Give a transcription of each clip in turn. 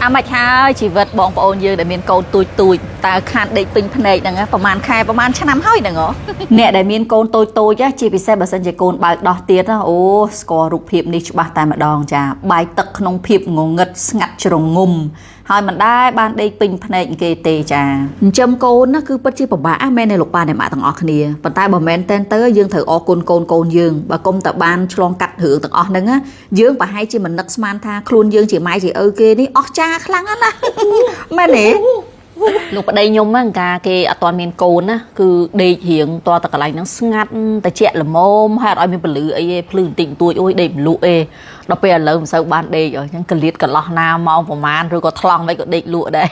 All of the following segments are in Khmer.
mạch ha chỉ vật bong bồn dương để miền côn tui ta khăn định pin này đằng áประมาณkhaiประมาณnăm hơi đằng ó nè để miền côn tôi chứ chỉ bị xe bờ sân chỉ côn bài đỏ tiết á ô score rụp hiệp ní ba tay mà đòn chà bài tật nông hiệp ngô ngật ngặt trồng ngum hỏi mìnhได้ban đây pin này kê tê chà châm côn nó cứ bất chi bả men này lục ba này mạ thằng ó kia bàn tay bờ men tên tới dương thử ó côn dương bà công tập ban chlong cắt hưởng thằng ó nâng á dương bà hay chỉ mình nấc man tha khuôn dương chỉ mai chỉ kia đi ó cha khăng áนะแม่เนี่ยลูกประเดี๋ยมมั่งกาเกอตอนเมนโกนนะคือเดียเหียงตัวตะกะไรนั่งงัดแต่เจ๊ละโมมให้เราเป็นปลือไอ้พลืนติ่งตัวโอ้ยเด็กลูเอเราไปเริ่มเซลบ้านเดียยังกระลิดกระล้อหน้ามองประมาณหรือก็ทลองไปก็เด็กลูได้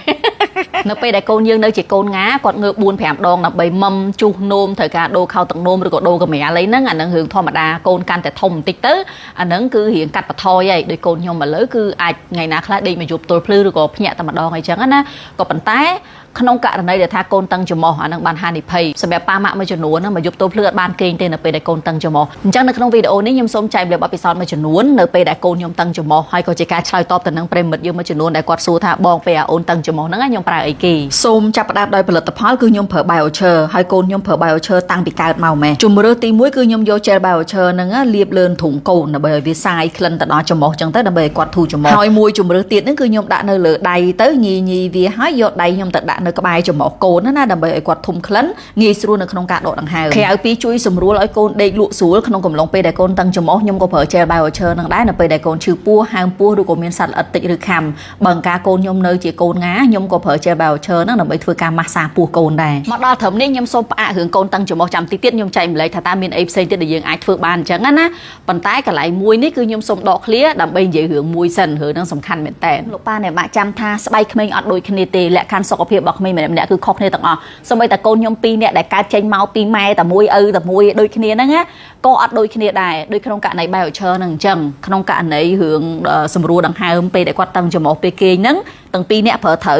nóไปได้โกนยังเนื้อจีโกนงากอดเงือบบุญแผลดองนะใบมัมจูโนมเถอะกาโดเข้าตังโนมหรือก็โดกับแม่อะไรนั่งอันนั้นหือธรรมดาโกนกันแต่ทมติ๊กเตอร์อันนั้นคือเหียงกัดปะทอยใหญ่โดยโกนยมมาเลยคืออาจไงนะคลาดดีมาหยุดตัวพลื้หรือก็พญาตมาดองไงจังนะก็ปันท้ายขนมกะในเดี๋ยวทาโกนตังจมออันนั้นบานฮานิเพย์สำหรับป้ามาจนวนนะมายุบตัวเพลือบ้านเกงเตนไปได้โกนตังจมอจังในขนมวิดีโอนี้ยมสมใจแบบอภิสอนมาจนวนเนไปได้โกนยมตังจมอให้ก็จะการชายตอบแต่นังเปรมดยมมาจนวนได้กอดสู้ท่าบองไปโอนตังจมอนั่งยมปลาไอกีส้มจับดาบโดยผลิตภัณฑ์คือยมเผอไบโอเชอร์ให้โกนยมเผอไบโอเชอร์ตั้งปีกาเมาแม่จุ่มเรือตีมุ้ยคือยมโยเจลไบโอเชอร์นั่งเรียบเลินถุงโกนนะเบย์วิสัยคลันแต่นอจมอจังเต้นเบย์กอดทูจมอหอยมุ้ยจุ่มเรือตีนั่นคือยมด่าเนอเลือใดเต้ยีวิให้ยอดใดยมตัดด่าเนอกระบายจมอโกนนั่นน่ะดับเบิลไอกวาดทุ่มคลันงี้สู้ในขนมกาโดดดังหายแค่เอาปีช่วยสมรู้แล้วไอโกนได้ลุสูขนมกลมลงไปได้โกนตั้งจมอยมก็เผยเจลไบโอเชอร์นั่งได้น่ะไปได้โกนชื่อปัวหางปัวดูโกมีสัตว์อัติหรือคำบางกาโกนยมเนยจีโกนงายมก็เผยเจลไบโอเชอร์นั่งไปធ្វើការម៉ាស្សាពោះកូនដែរមកដល់ត្រឹមនេះខ្ញុំសូមផ្អាករឿងកូនតឹងច្រមុះចាំតិចទៀតខ្ញុំចែកម្លែកថាតើមានអីផ្សេងទៀតដែលយើងអាចធ្វើបានអញ្ចឹងណាប៉ុន្តែកន្លែងមួយនេះគឺខ្ញុំសូមដកឃ្លាដើម្បីនិយាយរឿងមួយសិនរឿងហ្នឹងសំខាន់មែនតើលោកប៉ាអ្នកម៉ាក់ចាំថាស្បែកក្មេងអត់ដូចគ្នាទេលក្ខខណ្ឌសុខភាពរបស់ក្មេងម្នាក់ៗគឺខុសគ្នាទាំងអស់សូម្បីតែកូនខ្ញុំពីរនាក់ដែលកើតចេញមកពីម៉ែតែមួយឪតែមួយដូចគ្នាហ្នឹងណាក៏អត់ដូចគ្នាដែរដូចក្នុងករណីបែបឈើហ្នឹងអញ្ចឹងក្នុងករណីរឿងសម្រួលដង្ហើមពេលដែលគាត់តឹងច្រមុះពេលគេហ្នឹងទាំងពីរនាក់ប្រើត្រូ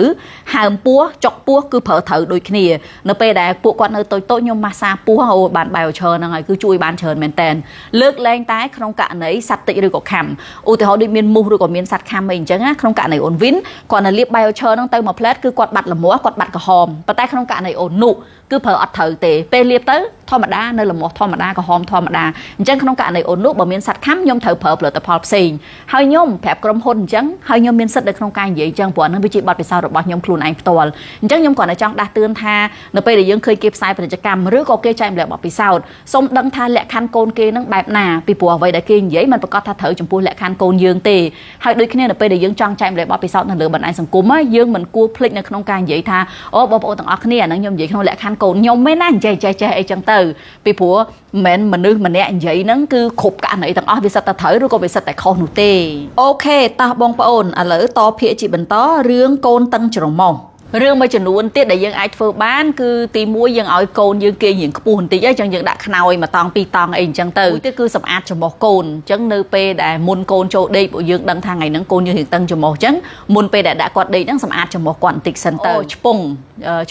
វហើមពោះចុកពោះគឺប្រើត្រូវដូចគ្នានៅពេលដែលពួកគាត់នៅតូចខ្ញុំម៉ាស្សាពោះអូបានបែបឈើហ្នឹងហើយគឺជួយបានច្រើនមែនតើលើកលែងតែក្នុងករណីសត្វតិចឬក៏ខាំឧទាហរណ៍ដូចមានមូសឬក៏មានសត្វខាំអីអញ្ចឹងណាក្នុងករណីអូនវិនគាត់នៅលាបបែបឈើហ្នឹងទៅមួយផ្លែតគឺគាត់បាត់លមាស់គាត់បាត់ក្រហមប៉ុន្តែក្នុងករណីអូននុគឺប្រើអត់ត្រូវទេពេលលាបទៅធម្មតានៅលមាស់ធម្មតាក្រហមធម្មតាអញ្ចឹងក្នុងករណីអូននុបើមានសត្វខាំខ្ញុំត្រូវប្រើផលិតផលផ្សេងហើយខ្ញុំប្រាប់ក្រុមហ៊ុនអញ្ចឹងហើយខ្ញុំមានសិទ្ធិនៅក្នុងការនិយាយអញ្ចឹងព្រោះហ្នឹងវាជាបទពិសោធន៍របស់ខ្ញុំខ្លួនឯងផ្ទាល់អញ្ចឹងខ្ញុំគាត់តែចង់ដាស់តឿនថានៅពេលដែលយើងឃើញគេផ្សាយពាណិជ្ជកម្មឬក៏គេចែកម្លែកបទពិសោធន៍សូមដឹងថាលក្ខខណ្ឌកូនគេនឹងបែបណាពីព្រោះអ្វីដែលគេនិយាយมันប្រកាសថាត្រូវចំពោះលក្ខខណ្ឌកូនយើងទេហើយដូចគ្នានៅពេលដែលយើងចង់ចែកម្លែកបទពិសោធន៍នៅលើបណ្ដាញសង្គមយើងមិនគួរភ្លេចនៅក្នុងការនិយាយថាអូបងប្អូនទាំងអស់គ្នាអាហ្នឹងខ្ញុំនិយាយក្នុងលក្ខខណ្ឌកូនខ្ញុំមែនណាចេះអីចឹងទៅពីព្រោះមិនមនុស្សម្នាក់និយាយហ្នឹងគឺគ្រប់ករណីទាំងអស់វាសិតតែត្រូវឬក៏វាសិតតែខុសនោះទេអូខេតោះបងប្អូនឥឡូវតភាគជាបន្តរឿងកូនតឹងច្រមុះរឿងមួយចំនួនទៀតដែលយើងអាចធ្វើបានគឺទី1យើងឲ្យកូនយើងគេរៀងខ្ពស់បន្តិចអញ្ចឹងយើងដាក់ខ្នើយមួយតង់ពីរតង់អីអញ្ចឹងទៅមួយទៀតគឺសម្អាតច្រមុះកូនអញ្ចឹងនៅពេលដែលមុនកូនចូលដេកពួកយើងដឹងថាថ្ងៃហ្នឹងកូនយើងរៀងតឹងច្រមុះអញ្ចឹងមុនពេលដែលដាក់គាត់ដេកហ្នឹងសម្អាតច្រមុះគាត់បន្តិចសិនទៅឆ្ពង់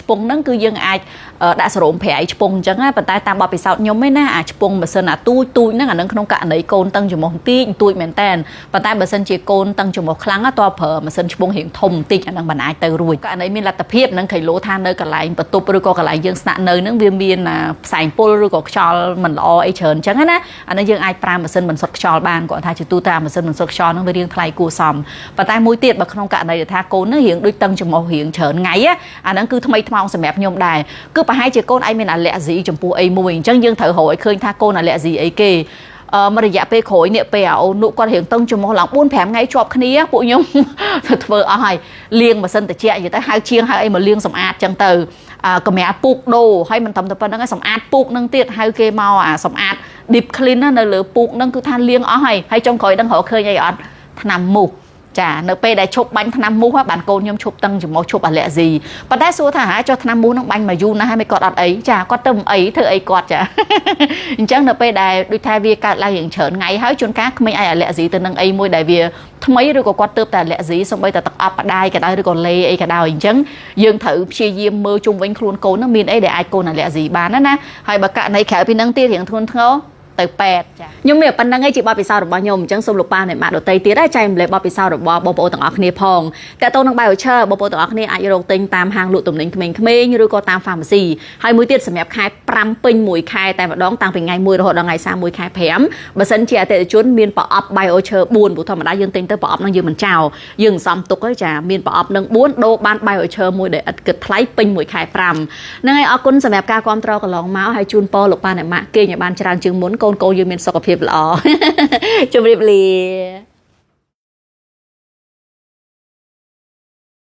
ហ្នឹងគឺយើងអាចដាក់សរោមប្រៃឆ្ពង់អញ្ចឹងណាប៉ុន្តែតាមបទពិសោធន៍ខ្ញុំឯណាអាឆ្ពង់ម៉ាស៊ីនអាទូចហ្នឹងអាហ្នឹងក្នុងករណីកូនតឹងច្រមុះបន្តិចមែនតើប៉ុន្តែបើសិនជាកូនតឹងច្រមុះខ្លាំងតើប្រើម៉ាស៊ីនឆ្ពង់រៀងធំបន្តិចអាហ្នឹងមិនអាចទៅរួចករណីមានលទ្ធភាពនឹងគីឡូថានៅកន្លែងបន្ទប់ឬក៏កន្លែងយើងស្នាក់នៅហ្នឹងវាមានផ្សែងពុលឬក៏ខ្យល់មិនល្អអីច្រើនអញ្ចឹងណាអានេះយើងអាចប្រើម៉ាស៊ីនបន្សុទ្ធខ្យល់បានគាត់ថាជាទូទៅម៉ាស៊ីនបន្សុទ្ធខ្យល់ហ្នឹងវារៀងថ្លៃគួរសមប៉ុន្តែមួយទៀតបើក្នុងករណីថាកូនហ្នឹងរៀងដូចតឹងច្រមុះរៀងច្រើនថ្ងៃអាហ្នឹងគឺថ្មីថ្មោងសម្រាប់ខ្ញុំដែរគឺប្រហែលជាកូនឯងមានអាឡែស៊ីចំពោះអីមួយអញ្ចឹងយើងត្រូវរកឲ្យឃើញថាកូនអាឡែស៊ីអីគេមករយៈពេលក្រោយនេះពេលអូននោះគាត់រៀងតឹងច្រមុះឡើង4-5ថ្ងៃជាប់គ្នាពួកខ្ញុំធ្វើអស់ហើយលាងម៉ាស៊ីនត្រជាក់និយាយទៅហៅជាងហៅអីមកលាងសម្អាតចឹងទៅកម្រាលពូកដូរហើយមិនត្រឹមតែប៉ុណ្្នឹងឯងសម្អាតពូកនឹងទៀតហៅគេមកអាសម្អាត deep clean នៅលើពូកនឹងគឺថាលាងអស់ហើយចុងក្រោយដឹងរកឃើញអីអត់ថ្នាំមូសចានៅពេលដែលឈប់បាញ់ថ្នាំមូសបានកូនខ្ញុំឈប់តឹងច្រមុះឈប់អាឡែស៊ីប៉ុន្តែសួរថាចុះថ្នាំមូសនឹងបាញ់មកយូរណាស់ហើយមិនគាត់អត់អីចាគាត់ទៅអីធ្វើអីគាត់ចាអញ្ចឹងនៅពេលដែលដូចថាវាកើតឡើងយ៉ាងច្រើនថ្ងៃហើយជួនកាលក្មេងអាចអាឡែស៊ីទៅនឹងអីមួយដែលវាថ្មីឬក៏គាត់ទៅតែអាឡែស៊ីសូម្បីតែទឹកអប់ផ្ដាយក៏ដោយឬក៏លេអីក៏ដោយអញ្ចឹងយើងត្រូវព្យាយាមមើលជុំវិញខ្លួនកូននឹងមានអីដែលអាចកូនអាឡែស៊ីបានណាហើយបើករណីក្រៅពីនឹងទៀតរៀងធ្ងន់ធ្ងរ ទៅពេទ្យចាខ្ញុំមានប៉ុណ្្នឹងឯងជាបទពិសោធន៍របស់ខ្ញុំអញ្ចឹងសូមលោកប៉ាអ្នកម៉ាក់ដទៃទៀតចែករំលែកបទពិសោធន៍របស់បងប្អូនទាំងអស់គ្នាផងតើតើនឹង voucher បងប្អូនទាំងអស់គ្នាអាចរកទិញតាមហាងលក់ទំនិញក្មេងៗឬក៏តាម pharmacy ហើយមួយទៀតសម្រាប់ខែ5ពេញមួយខែតែម្ដងតាំងពីថ្ងៃ1រហូតដល់ថ្ងៃ31ខែ5បើសិនជាអតិថិជនមានប្រអប់ voucher 4ព្រោះធម្មតាយើងទិញទៅប្រអប់ហ្នឹងយើងមិនចោលយើងសំទុកហើយចាមានប្រអប់នឹង4ដូរបាន voucher មួយដែលឥតគិតថ្លៃពេញមួយខែ5ហ្នឹងហើយអរគុណសម្រាប់ការគាំទ្រកន្លងមកហើយជូនពរលោកប៉ាអ្នកម៉ាក់គេងឲ្យបានច្រើនជាងមុនកូនយើងមានសុខភាពល្អជម្រាបលា